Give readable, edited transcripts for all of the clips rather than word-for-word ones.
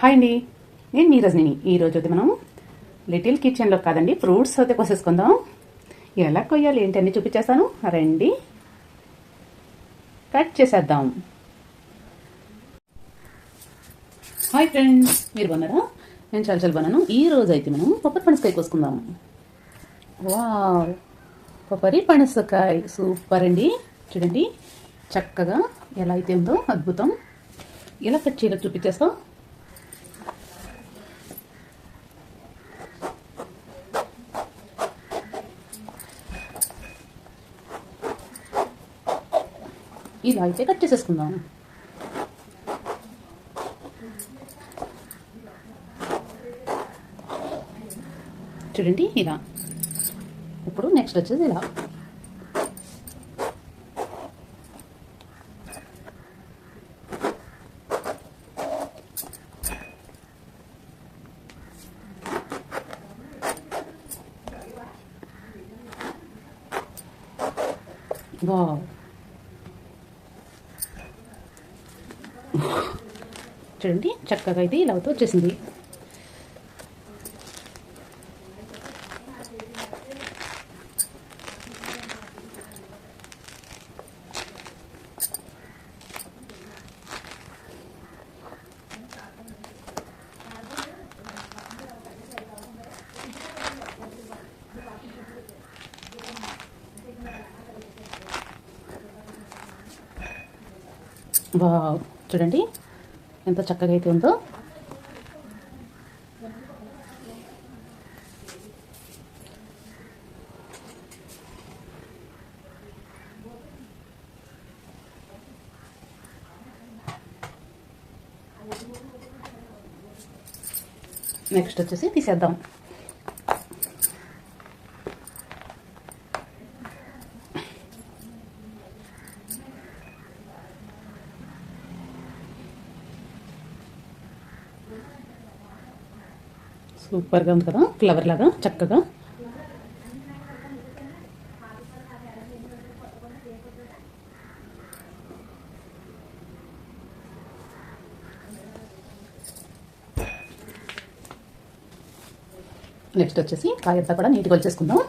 Hi అండి, నేను మీ రజనిని. ఈరోజు అయితే మనం లిటిల్ కిచెన్లో కాదండి, ఫ్రూట్స్ అయితే కోసేసుకుందాం. ఎలా కొయ్యాలి ఏంటి అన్నీ చూపించేస్తాను, రండి కట్ చేసేద్దాం. హాయ్ ఫ్రెండ్స్, మీరు బాగున్నారా? నేను చాలా బాగున్నాను. ఈరోజు అయితే మనం పప్పరి పనసకాయ కోసుకుందాం. వావ్, పప్పరి పనసకాయ సూపర్ అండి. చూడండి చక్కగా ఎలా అయితే ఉందో, అద్భుతం. ఎలా కట్ చేయాలో చూపించేస్తాం. ఇలా అయితే కట్ చేసేసుకుందాం. చూడండి ఇలా. ఇప్పుడు నెక్స్ట్ వచ్చేది ఇలా. వావ్, చూడండి చక్కగా అయితే ఇలా అవుతూ వచ్చేసింది. వావ్, చూడండి ఎంత చక్కగా అయితే ఉందో. నెక్స్ట్ వచ్చేసి తీసేద్దాం. సూపర్గా ఉంది కదా, ఫ్లవర్ లాగా చక్కగా. నెక్స్ట్ వచ్చేసి కాయంతా కూడా నీట్గా వచ్చేసుకుందాం.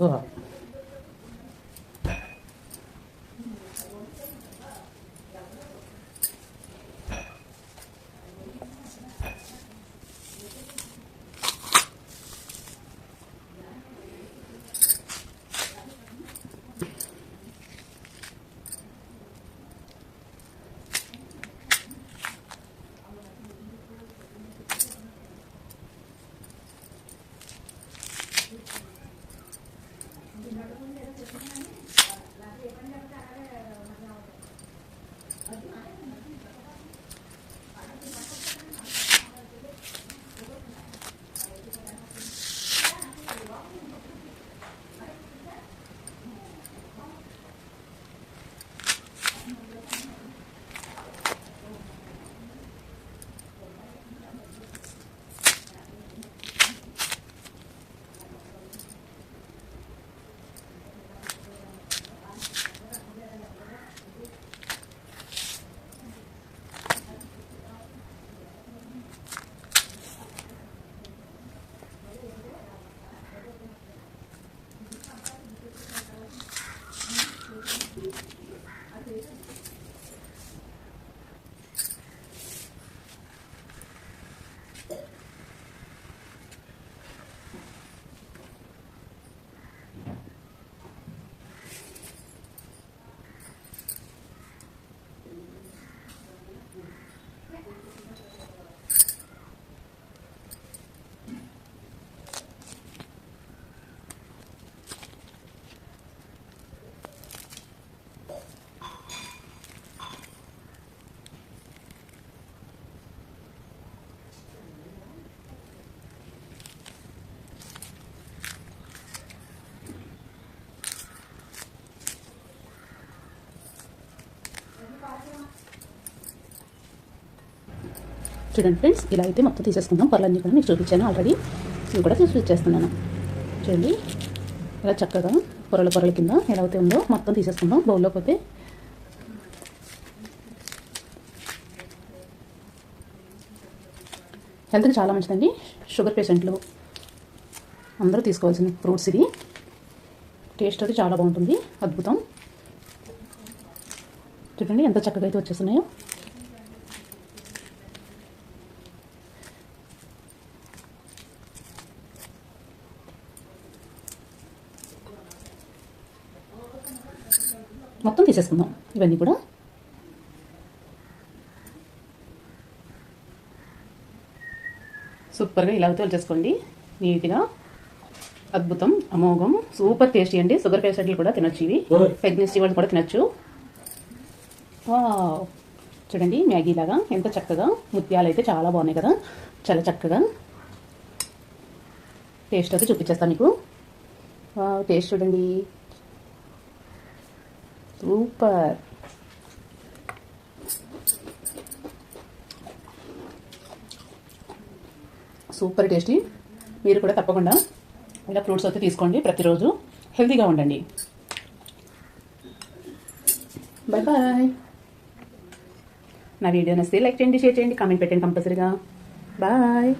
ఓ, చూడండి ఫ్రెండ్స్, ఇలా అయితే మొత్తం తీసేసుకుందాం. పొరలన్నీ కూడా మీకు చూపించాను ఆల్రెడీ, ఇవి కూడా చూపించేస్తున్నాను. చూడండి, ఇలా చక్కగా పొరల కింద ఎలా అయితే ఉందో మొత్తం తీసేసుకుందాం బౌల్లోకి. అయితే హెల్త్కి చాలా మంచిదండి. షుగర్ పేషెంట్లు అందరూ తీసుకోవాల్సిన ఫ్రూట్స్ ఇది. టేస్ట్ అది చాలా బాగుంటుంది, అద్భుతం. చూడండి ఎంత చక్కగా అయితే వచ్చేస్తున్నాయో. మొత్తం తీసేసుకుందాం ఇవన్నీ కూడా. సూపర్గా ఇలా అయితే వచ్చేసుకోండి నీట్గా. అద్భుతం, అమోఘం, సూపర్ టేస్టీ అండి. షుగర్ పేషెంట్లు కూడా తినొచ్చు ఇవి, ప్రెగ్నెన్సీ వాళ్ళు కూడా తినొచ్చు. చూడండి మ్యాగీ లాగా ఎంత చక్కగా, ముత్యాలు అయితే చాలా బాగున్నాయి కదా, చాలా చక్కగా. టేస్ట్ అయితే చూపించేస్తాను మీకు. టేస్ట్ చూడండి, సూపర్. Super tasty. మీరు కూడా తప్పకుండా ఇలా ఫ్రూట్స్ అయితే తీసుకోండి ప్రతిరోజు. హెల్తీగా ఉండండి. Bye bye. నా వీడియో నచ్చితే లైక్ చేయండి, షేర్ చేయండి, కామెంట్ పెట్టండి కంపల్సరీగా. బాయ్.